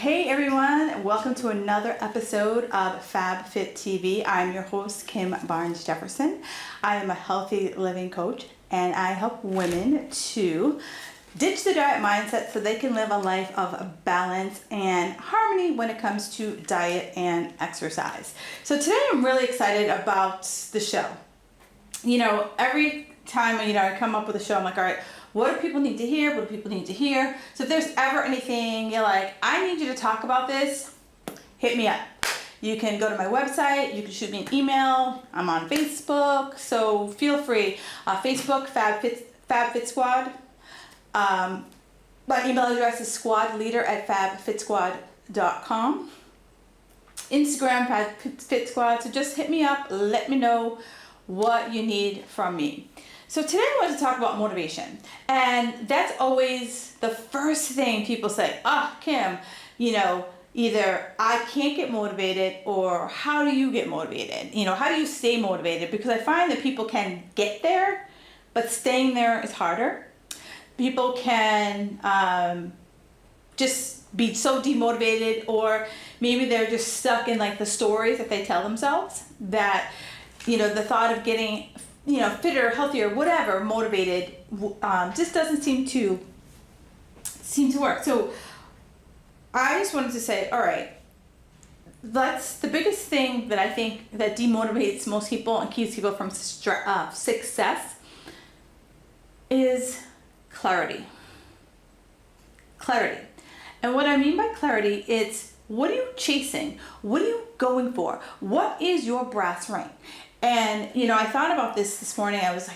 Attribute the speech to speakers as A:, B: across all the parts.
A: Hey everyone, welcome to another episode of FabFit TV. I'm your host, Kim Barnes Jefferson. I am a healthy living coach and I help women to ditch the diet mindset so they can live a life of balance and harmony when it comes to diet and exercise. So today I'm really excited about the show. Every time I come up with a show, I'm like, all right, what do people need to hear? What do people need to hear? So if there's ever anything you're like, I need you to talk about this, hit me up. You can go to my website, you can shoot me an email. I'm on Facebook, so feel free. Facebook, FabFit Squad. My email address is squadleader@fabfitsquad.com. Instagram, FabFit Squad. So just hit me up, let me know what you need from me. So today I want to talk about motivation. And that's always the first thing people say, Kim, either I can't get motivated or how do you get motivated? How do you stay motivated? Because I find that people can get there, but staying there is harder. People can just be so demotivated, or maybe they're just stuck in like the stories that they tell themselves that, the thought of getting fitter, healthier, whatever, motivated, just doesn't seem to work. So I just wanted to say, all right, that's the biggest thing that I think that demotivates most people and keeps people from success is clarity. Clarity. And what I mean by clarity, it's what are you chasing? What are you going for? What is your brass ring? And, I thought about this morning. I was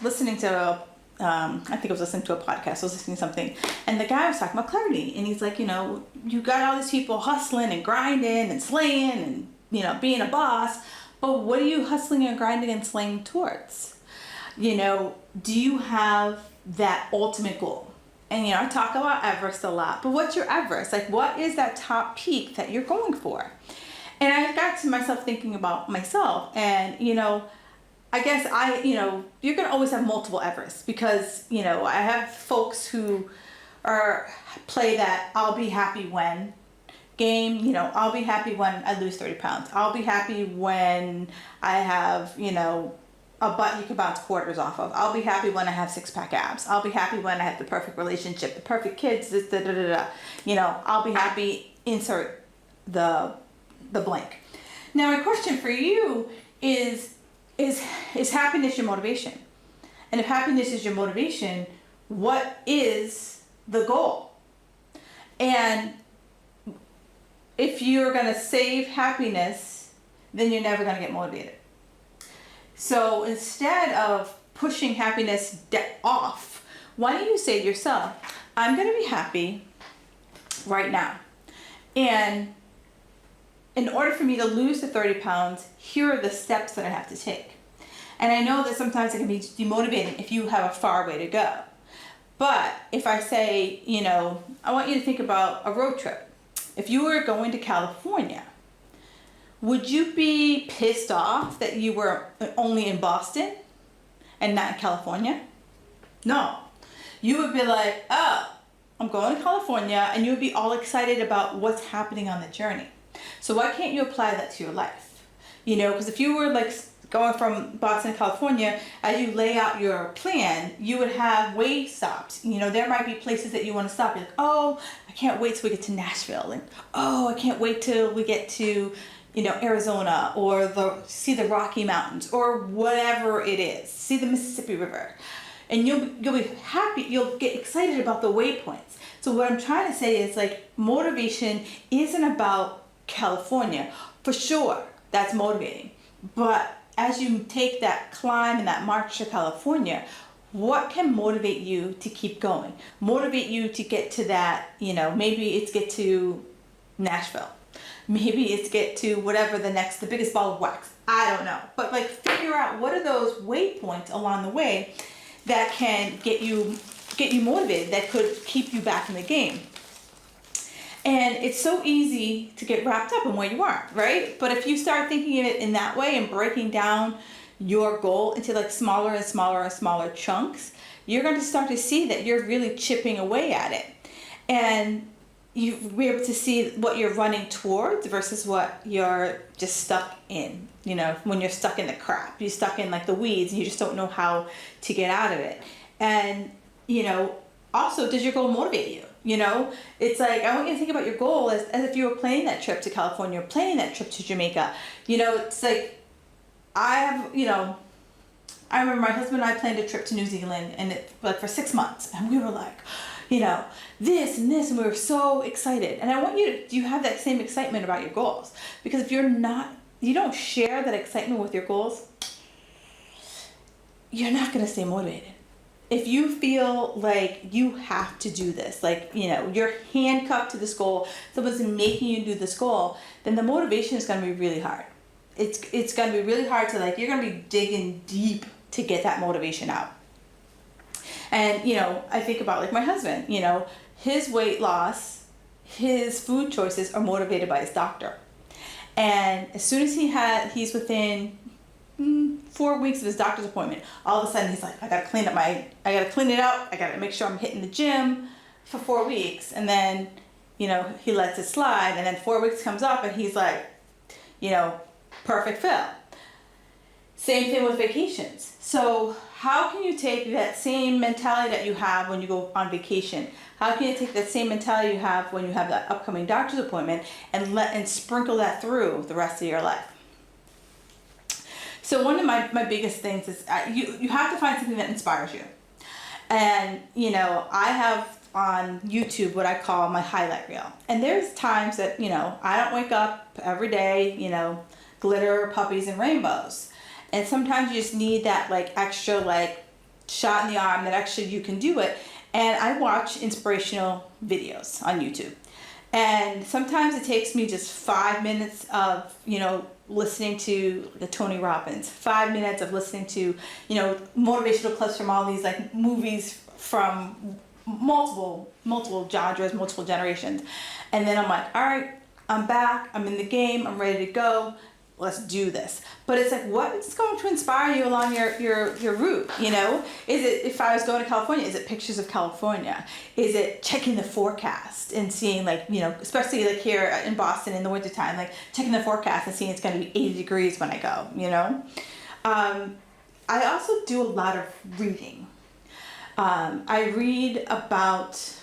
A: listening to, I think I was listening to a podcast. I was listening to something. And the guy was talking about clarity. And he's like, you got all these people hustling and grinding and slaying and, being a boss. But what are you hustling and grinding and slaying towards? Do you have that ultimate goal? And, I talk about Everest a lot. But what's your Everest? Like, what is that top peak that you're going for? And I got to myself thinking about myself, and I guess you're gonna always have multiple Everests because I have folks who play that I'll be happy when game. I'll be happy when I lose 30 pounds. I'll be happy when I have a butt you can bounce quarters off of. I'll be happy when I have 6-pack abs. I'll be happy when I have the perfect relationship, the perfect kids. This I'll be happy. Insert the blank. Now my question for you is happiness your motivation? And if happiness is your motivation, what is the goal? And if you're going to save happiness, then you're never going to get motivated. So instead of pushing happiness off, why don't you say to yourself, I'm going to be happy right now. And in order for me to lose the 30 pounds, here are the steps that I have to take. And I know that sometimes it can be demotivating if you have a far way to go. But if I say, I want you to think about a road trip. If you were going to California, would you be pissed off that you were only in Boston and not in California? No. You would be like, I'm going to California, and you would be all excited about what's happening on the journey. So why can't you apply that to your life? Because if you were like going from Boston to California, as you lay out your plan, you would have way stops. There might be places that you want to stop. You're like, I can't wait till we get to Nashville. And, I can't wait till we get to, Arizona or see the Rocky Mountains or whatever it is. See the Mississippi River. And you'll be happy. You'll get excited about the waypoints. So what I'm trying to say is like motivation isn't about California. For sure, that's motivating. But as you take that climb and that march to California, what can motivate you to keep going? Motivate you to get to that, maybe it's get to Nashville. Maybe it's get to whatever the biggest ball of wax. I don't know. But like figure out what are those waypoints along the way that can get you motivated, that could keep you back in the game. And it's so easy to get wrapped up in where you are, right? But if you start thinking of it in that way and breaking down your goal into like smaller and smaller and smaller chunks, you're going to start to see that you're really chipping away at it. And you be able to see what you're running towards versus what you're just stuck in. You know, when you're stuck in the crap, you're stuck in like the weeds, and you just don't know how to get out of it. And, you know, also, does your goal motivate you? You know, it's like, I want you to think about your goal as if you were planning that trip to California or planning that trip to Jamaica. You know, it's like, I remember my husband and I planned a trip to New Zealand, and it like for 6 months, and we were like, you know, this and this, and we were so excited. And I want you have that same excitement about your goals, because if you don't share that excitement with your goals, you're not going to stay motivated. If you feel like you have to do this, like, you know, you're handcuffed to this goal, someone's making you do this goal, then the motivation is going to be really hard. It's going to be really hard to, like, you're going to be digging deep to get that motivation out. And, you know, I think about like my husband, you know, his weight loss, his food choices are motivated by his doctor. And as soon as he's within 4 weeks of his doctor's appointment, all of a sudden he's like, I gotta clean it out, I gotta make sure I'm hitting the gym for 4 weeks. And then, you know, he lets it slide, and then 4 weeks comes up and he's like, you know, perfect fill. Same thing with vacations. So how can you take that same mentality that you have when you go on vacation? How can you take that same mentality you have when you have that upcoming doctor's appointment and sprinkle that through the rest of your life? So one of my biggest things is you have to find something that inspires you. And, you know, I have on YouTube what I call my highlight reel. And there's times that, you know, I don't wake up every day, you know, glitter, puppies, and rainbows. And sometimes you just need that like extra like shot in the arm that actually you can do it. And I watch inspirational videos on YouTube. And sometimes it takes me just 5 minutes of, you know, listening to the Tony Robbins, 5 minutes of listening to, you know, motivational clips from all these like movies from multiple genres, multiple generations. And then I'm like, all right, I'm back, I'm in the game, I'm ready to go. Let's do this. But it's like, what is going to inspire you along your route? You know, is it, if I was going to California, is it pictures of California? Is it checking the forecast and seeing, like, you know, especially like here in Boston in the wintertime, like checking the forecast and seeing it's going to be 80 degrees when I go, you know? I also do a lot of reading. I read about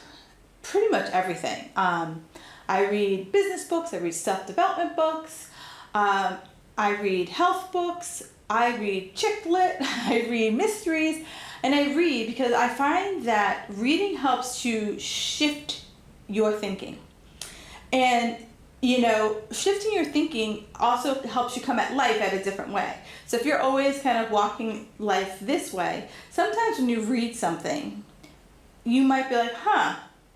A: pretty much everything. I read business books, I read self-development books, I read health books, I read chick lit, I read mysteries, and I read because I find that reading helps to shift your thinking. And, you know, shifting your thinking also helps you come at life at a different way. So if you're always kind of walking life this way, sometimes when you read something, you might be like,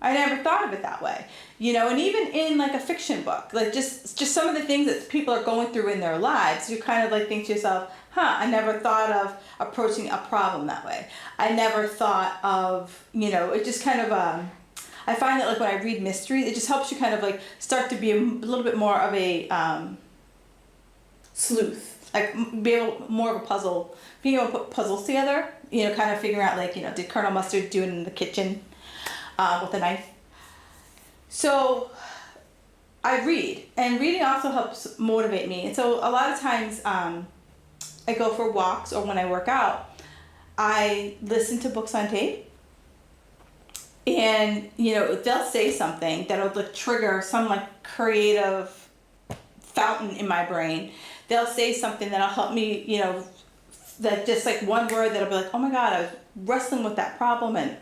A: I never thought of it that way. You know, and even in like a fiction book, like just some of the things that people are going through in their lives, you kind of like think to yourself, I never thought of approaching a problem that way. I never thought of, you know, it just kind of, I find that like when I read mysteries, it just helps you kind of like start to be a little bit more of a sleuth, like be able more of a puzzle, being able to put puzzles together, you know, kind of figuring out like, you know, did Colonel Mustard do it in the kitchen with a knife? So I read, and reading also helps motivate me. And so a lot of times I go for walks, or when I work out, I listen to books on tape. And, you know, they'll say something that'll like trigger some like creative fountain in my brain. They'll say something that'll help me, you know, that just like one word that'll be like, oh my God, I was wrestling with that problem, and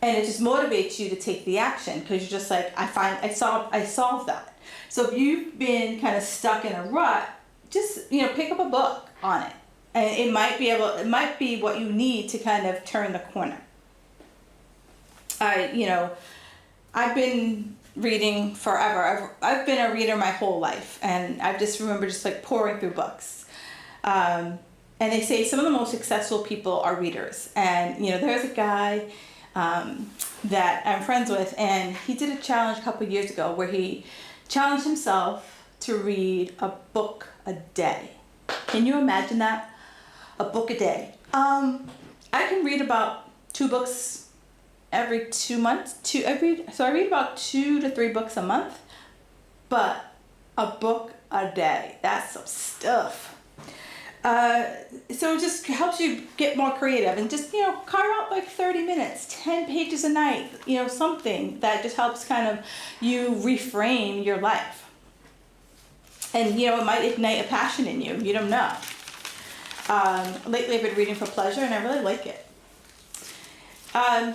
A: and it just motivates you to take the action, because you're just like, I solved that. So if you've been kind of stuck in a rut, just, you know, pick up a book on it, and it might be what you need to kind of turn the corner. I've been reading forever. I've been a reader my whole life, and I just remember just like pouring through books. And they say some of the most successful people are readers. And, you know, there's a guy that I'm friends with, and he did a challenge a couple of years ago where he challenged himself to read a book a day. Can you imagine that? A book a day. I can read about 2 books every 2 months. So I read about 2 to 3 books a month, but a book a day. That's some stuff. So it just helps you get more creative and just, carve out like 30 minutes, 10 pages a night, something that just helps kind of you reframe your life. And, it might ignite a passion in you. You don't know. Lately I've been reading for pleasure and I really like it. And,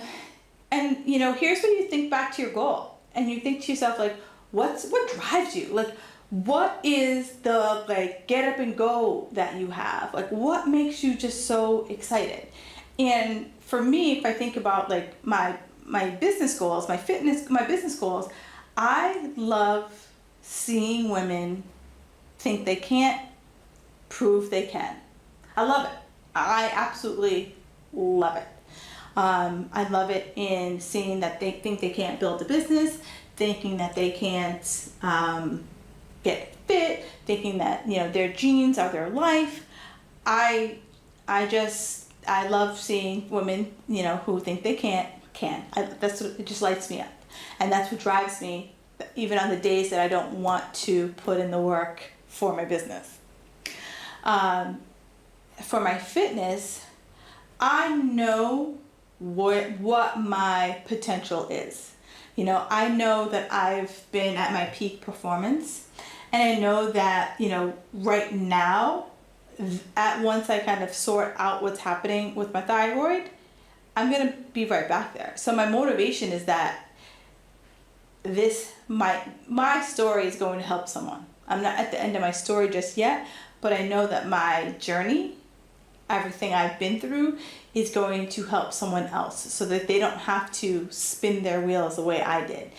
A: here's when you think back to your goal and you think to yourself, like, what drives you? Like, what is the, get up and go that you have? Like, what makes you just so excited? And for me, if I think about, my business goals, my business goals, I love seeing women think they can't, prove they can. I love it. I absolutely love it. I love it in seeing that they think they can't build a business, thinking that they can't get fit, thinking that their genes are their life. I love seeing women who think they can't. That's what it just lights me up, and that's what drives me, even on the days that I don't want to put in the work for my business. For my fitness, I know what my potential is. I know that I've been at my peak performance, and I know that, right now, once I kind of sort out what's happening with my thyroid, I'm going to be right back there. So my motivation is that my story is going to help someone. I'm not at the end of my story just yet, but I know that my journey, everything I've been through, is going to help someone else so that they don't have to spin their wheels the way I did.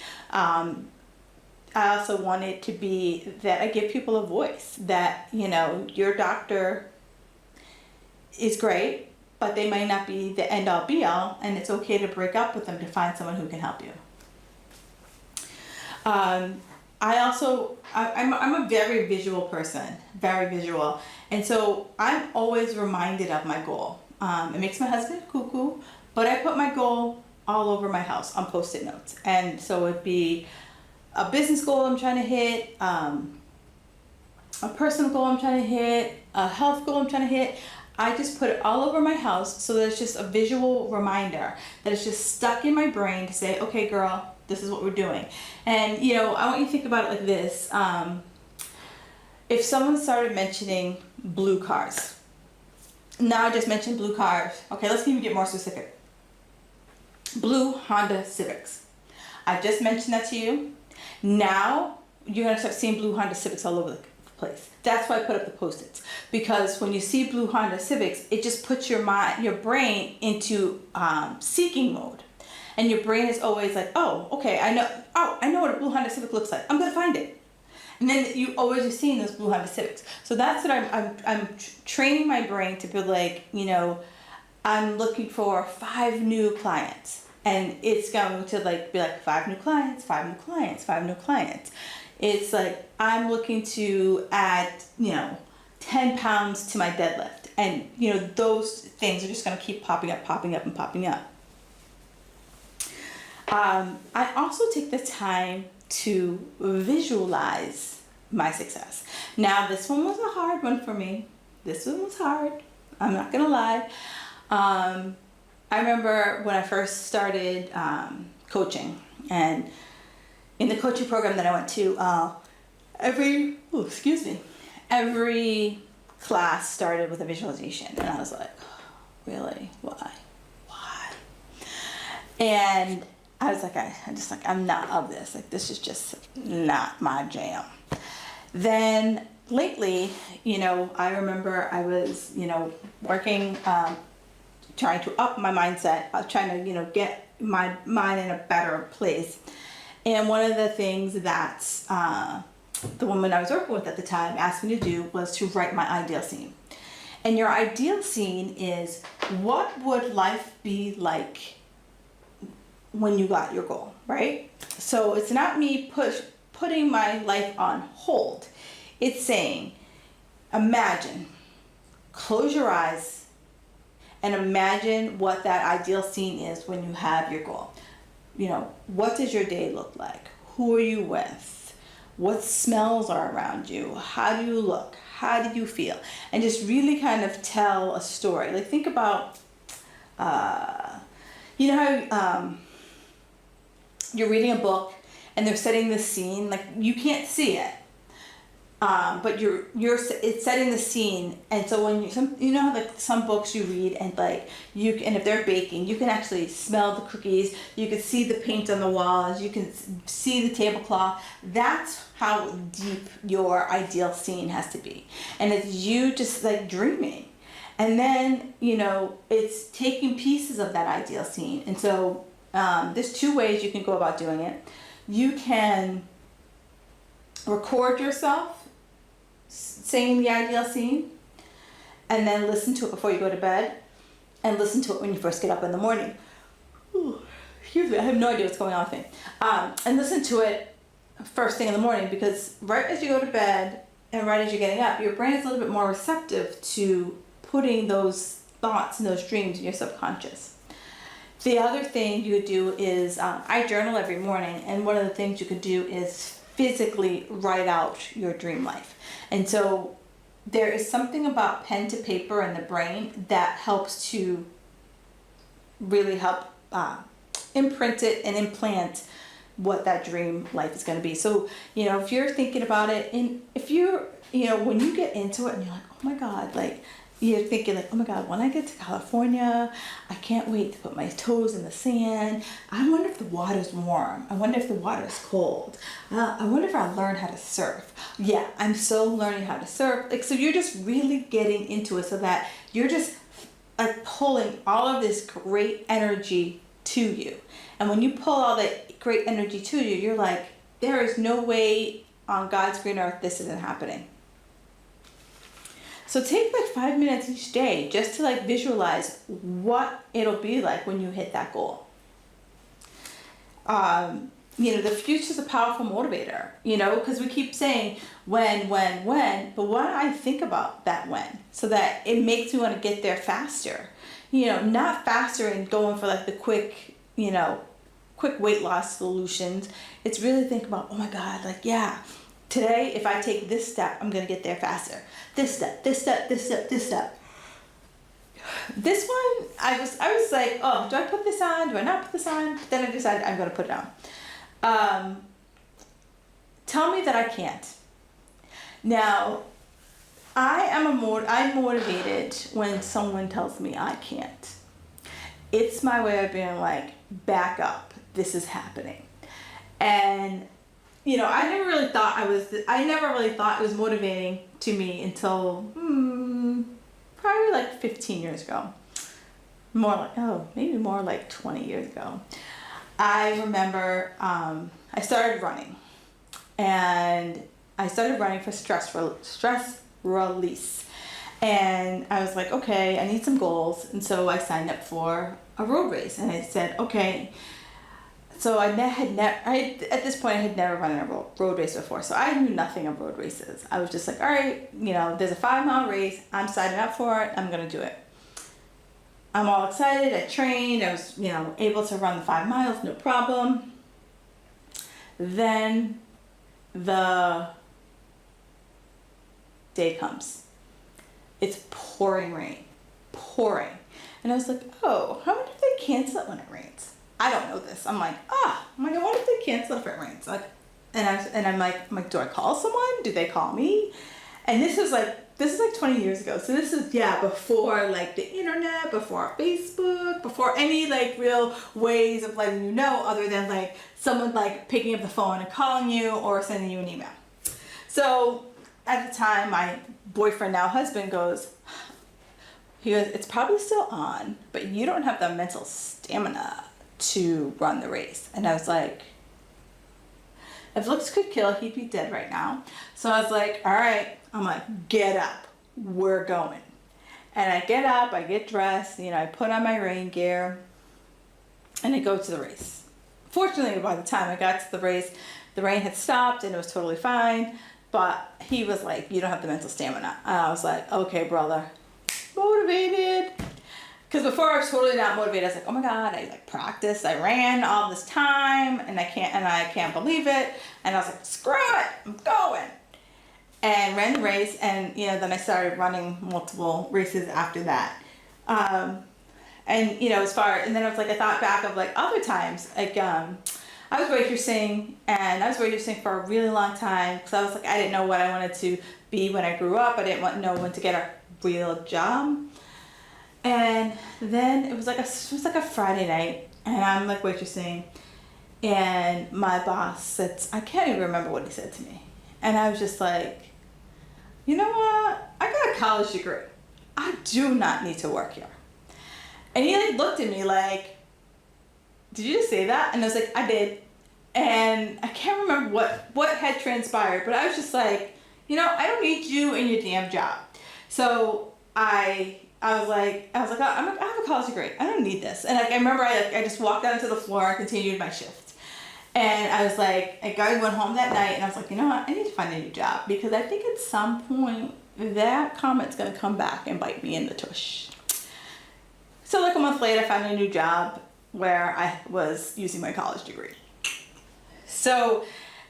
A: I also want it to be that I give people a voice, that, your doctor is great, but they might not be the end all be all, and it's okay to break up with them to find someone who can help you. I'm a very visual person, very visual. And so I'm always reminded of my goal. It makes my husband cuckoo, but I put my goal all over my house on Post-it notes. And so it'd be a business goal I'm trying to hit, a personal goal I'm trying to hit, a health goal I'm trying to hit. I just put it all over my house so that it's just a visual reminder that it's just stuck in my brain to say, okay, girl, this is what we're doing. And, I want you to think about it like this. If someone started mentioning blue cars, now I just mentioned blue cars. Okay, let's even get more specific. Blue Honda Civics. I just mentioned that to you. Now you're going to start seeing blue Honda Civics all over the place. That's why I put up the Post-its, because when you see blue Honda Civics, it just puts your brain into seeking mode, and your brain is always like, oh, okay, I know what a blue Honda Civic looks like. I'm gonna find it, and then you always are seeing those blue Honda Civics. So that's what I'm training my brain to be like, I'm looking for 5 new clients, and it's going to be like 5 new clients, 5 new clients, 5 new clients. It's like I'm looking to add, 10 pounds to my deadlift. And, those things are just going to keep popping up. I also take the time to visualize my success. Now, this one was a hard one for me. This one was hard. I'm not going to lie. I remember when I first started coaching, and in the coaching program that I went to, every class started with a visualization, and I was like, really? Why? And I was like, I'm not of this. Like, this is just not my jam. Then lately, I remember I was, working, trying to up my mindset, trying to, get my mind in a better place. And one of the things that the woman I was working with at the time asked me to do was to write my ideal scene. And your ideal scene is, what would life be like when you got your goal, right? So it's not me putting my life on hold. It's saying, imagine, close your eyes, and imagine what that ideal scene is when you have your goal. You know, what does your day look like? Who are you with? What smells are around you? How do you look? How do you feel? And just really kind of tell a story. Like, think about, you know how you're reading a book and they're setting the scene, like you can't see it, but it's setting the scene. And so when you know how, like, some books you read and like and if they're baking, you can actually smell the cookies, you can see the paint on the walls, you can see the tablecloth. That's how deep your ideal scene has to be. And it's you just like dreaming. And then, you know, it's taking pieces of that ideal scene. And so there's two ways you can go about doing it. You can record yourself saying the ideal scene and then listen to it before you go to bed and listen to it when you first get up in the morning. Ooh, excuse me, I have no idea what's going on with me. And listen to it first thing in the morning, because right as you go to bed and right as you're getting up, your brain is a little bit more receptive to putting those thoughts and those dreams in your subconscious. The other thing you could do is, I journal every morning, and one of the things you could do is physically write out your dream life. And so there is something about pen to paper in the brain that helps to really help imprint it and implant what that dream life is going to be. So, you know, if you're thinking about it, and if you're, you know, when you get into it and you're like, oh my God, like, you're thinking like, oh my God, when I get to California, I can't wait to put my toes in the sand. I wonder if the water's warm. I wonder if the water's cold. I wonder if I'll learn how to surf. Yeah, I'm so learning how to surf. Like, so you're just really getting into it, so that you're just like pulling all of this great energy to you. And when you pull all that great energy to you, you're like, there is no way on God's green earth this isn't happening. So take like 5 minutes each day just to like visualize what it'll be like when you hit that goal. You know, the future's a powerful motivator, you know, because we keep saying when, but why don't I think about that when, so that it makes me want to get there faster. You know, not faster and going for like the quick, you know, quick weight loss solutions. It's really think about, oh my God, like, yeah, today, if I take this step, I'm going to get there faster. This step, this step, this step, this step. This one, I was like, oh, do I put this on? Do I not put this on? But then I decided I'm going to put it on. Tell me that I can't. Now, I'm motivated when someone tells me I can't. It's my way of being like, back up. This is happening. And you know, I never really thought it was motivating to me until probably like 15 years ago. Maybe more like 20 years ago. I remember I started running, and I started running for stress release. And I was like, okay, I need some goals. And so I signed up for a road race, and I said, okay. So at this point I had never run in a road race before, so I knew nothing of road races. I was just like, all right, you know, there's a 5-mile race. I'm signing up for it. I'm gonna do it. I'm all excited. I trained. I was, you know, able to run the 5 miles, no problem. Then the day comes. It's pouring rain, and I was like, oh, how many if they cancel it when it rains? I don't know this. I'm like, I wonder if they cancel if it rains. Like, and I'm like, do I call someone? Do they call me? And this is like 20 years ago. So this is, before like the internet, before Facebook, before any like real ways of letting you know, other than like someone like picking up the phone and calling you or sending you an email. So at the time, my boyfriend, now husband, he goes, it's probably still on, but you don't have the mental stamina to run the race. And I was like, if looks could kill, he'd be dead right now. So I was like, all right, I'm like, get up, we're going. And I get up, I get dressed, you know, I put on my rain gear, and I go to the race. Fortunately, by the time I got to the race, the rain had stopped and it was totally fine. But he was like, you don't have the mental stamina. And I was like, okay, brother, motivated. because before I was totally not motivated. I was like, oh my God, I like practiced, I ran all this time and I can't believe it. And I was like, screw it, I'm going. And ran the race, and then I started running multiple races after that. And then I was like, I thought back of like other times, like I was waitressing, and I was waitressing for a really long time because I was like, I didn't know what I wanted to be when I grew up. I didn't know when to get a real job. And then it was like a Friday night, and I'm like waitressing, and my boss said, I can't even remember what he said to me, and I was just like, you know what? I got a college degree. I do not need to work here. And he like looked at me like, did you just say that? And I was like, I did. And I can't remember what had transpired, but I was just like, I don't need you in your damn job. So I was like, oh, I have a college degree. I don't need this. And I remember I just walked out into the floor and continued my shift. And I was like, I went home that night, and I was like, you know what? I need to find a new job, because I think at some point that comment's going to come back and bite me in the tush. So like a month later, I found a new job where I was using my college degree. So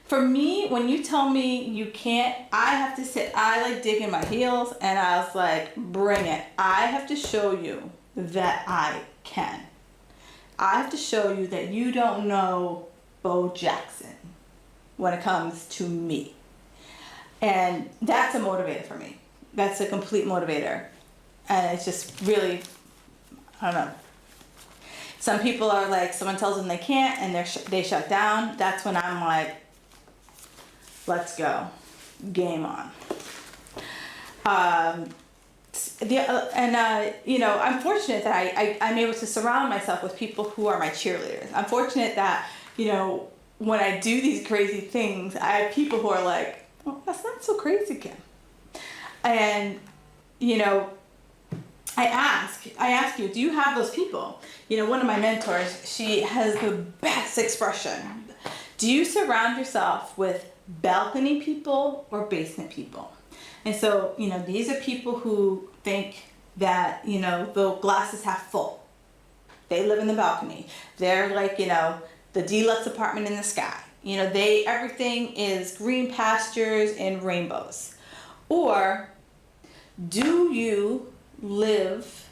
A: for me, when you tell me you can't, I have to sit, I like dig in my heels, and I was like, bring it. I have to show you that I can. I have to show you that you don't know Bo Jackson when it comes to me. And that's a motivator for me. That's a complete motivator. And it's just really, I don't know. Some people are like, someone tells them they can't, and they shut down. That's when I'm like, let's go, game on. I'm fortunate that I'm able to surround myself with people who are my cheerleaders. I'm fortunate that, when I do these crazy things, I have people who are like, oh, that's not so crazy, Kim. And, I ask you, do you have those people? One of my mentors, she has the best expression. Do you surround yourself with balcony people or basement people? And so, these are people who think that, the glass is half full. They live in the balcony. They're like, the deluxe apartment in the sky. Everything is green pastures and rainbows. Or do you live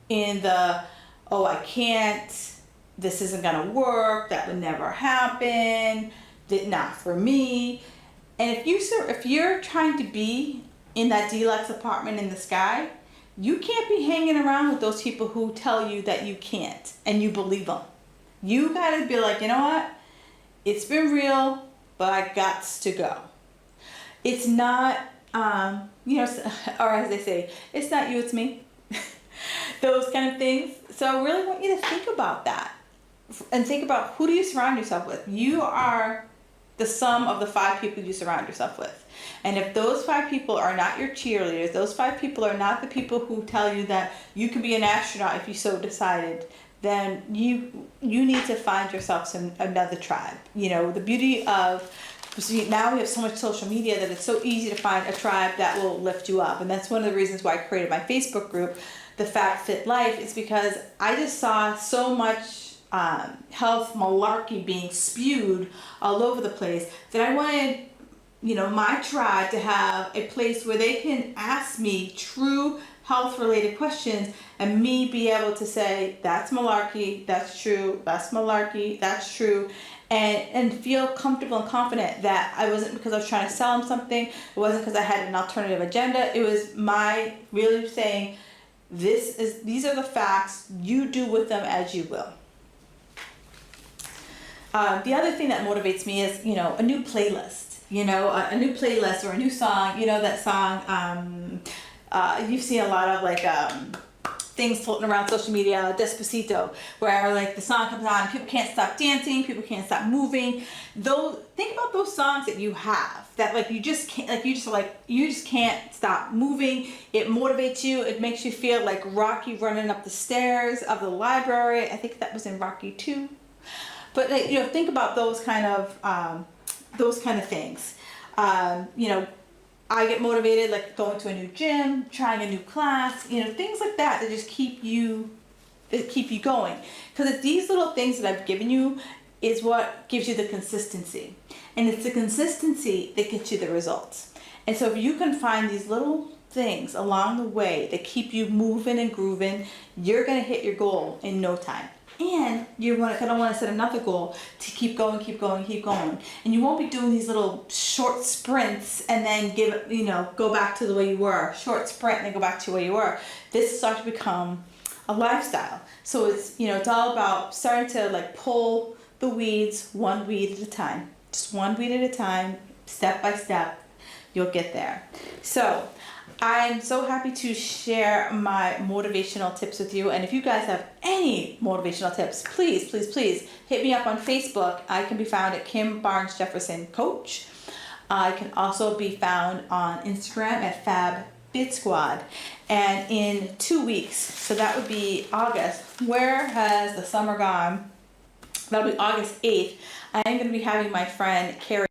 A: in the, oh, I can't, this isn't gonna work, that would never happen, not for me. And if you're trying to be in that deluxe apartment in the sky, you can't be hanging around with those people who tell you that you can't, and you believe them. You gotta be like, you know what? It's been real, but I gots to go. It's not, or as they say, it's not you, it's me. Those kind of things. So I really want you to think about that. And think about, who do you surround yourself with? You are the sum of the 5 people you surround yourself with. And if those 5 people are not your cheerleaders, those 5 people are not the people who tell you that you can be an astronaut if you so decided, then you need to find yourself another tribe. The beauty of, now we have so much social media that it's so easy to find a tribe that will lift you up. And that's one of the reasons why I created my Facebook group, The Fat Fit Life, is because I just saw so much health malarkey being spewed all over the place that I wanted, my tribe to have a place where they can ask me true health related questions, and me be able to say, that's malarkey, that's true, that's malarkey, that's true, and feel comfortable and confident that I wasn't because I was trying to sell them something, it wasn't because I had an alternative agenda, it was my really saying, these are the facts, you do with them as you will. The other thing that motivates me is, a new playlist, a new playlist or a new song, that song, you've seen a lot of things floating around social media, Despacito, where the song comes on, people can't stop dancing, people can't stop moving. Think about those songs that you have that you just can't stop moving. It motivates you. It makes you feel like Rocky running up the stairs of the library. I think that was in Rocky 2. But think about those kind of things. I get motivated, like going to a new gym, trying a new class, things like that just keep you going. Because it's these little things that I've given you is what gives you the consistency. And it's the consistency that gets you the results. And so if you can find these little things along the way that keep you moving and grooving, you're going to hit your goal in no time. And you're going to want to set another goal to keep going. And you won't be doing these little short sprints and then go back to the way you were. Short sprint and then go back to where you were. This starts to become a lifestyle. So it's, it's all about starting to like pull the weeds one weed at a time. Just one weed at a time, step by step, you'll get there. So I'm so happy to share my motivational tips with you. And if you guys have any motivational tips, please hit me up on Facebook. I can be found at Kim Barnes Jefferson Coach. I can also be found on Instagram at Fab Fit Squad. And in 2 weeks, so that would be August. Where has the summer gone? That'll be August 8th. I am going to be having my friend Carrie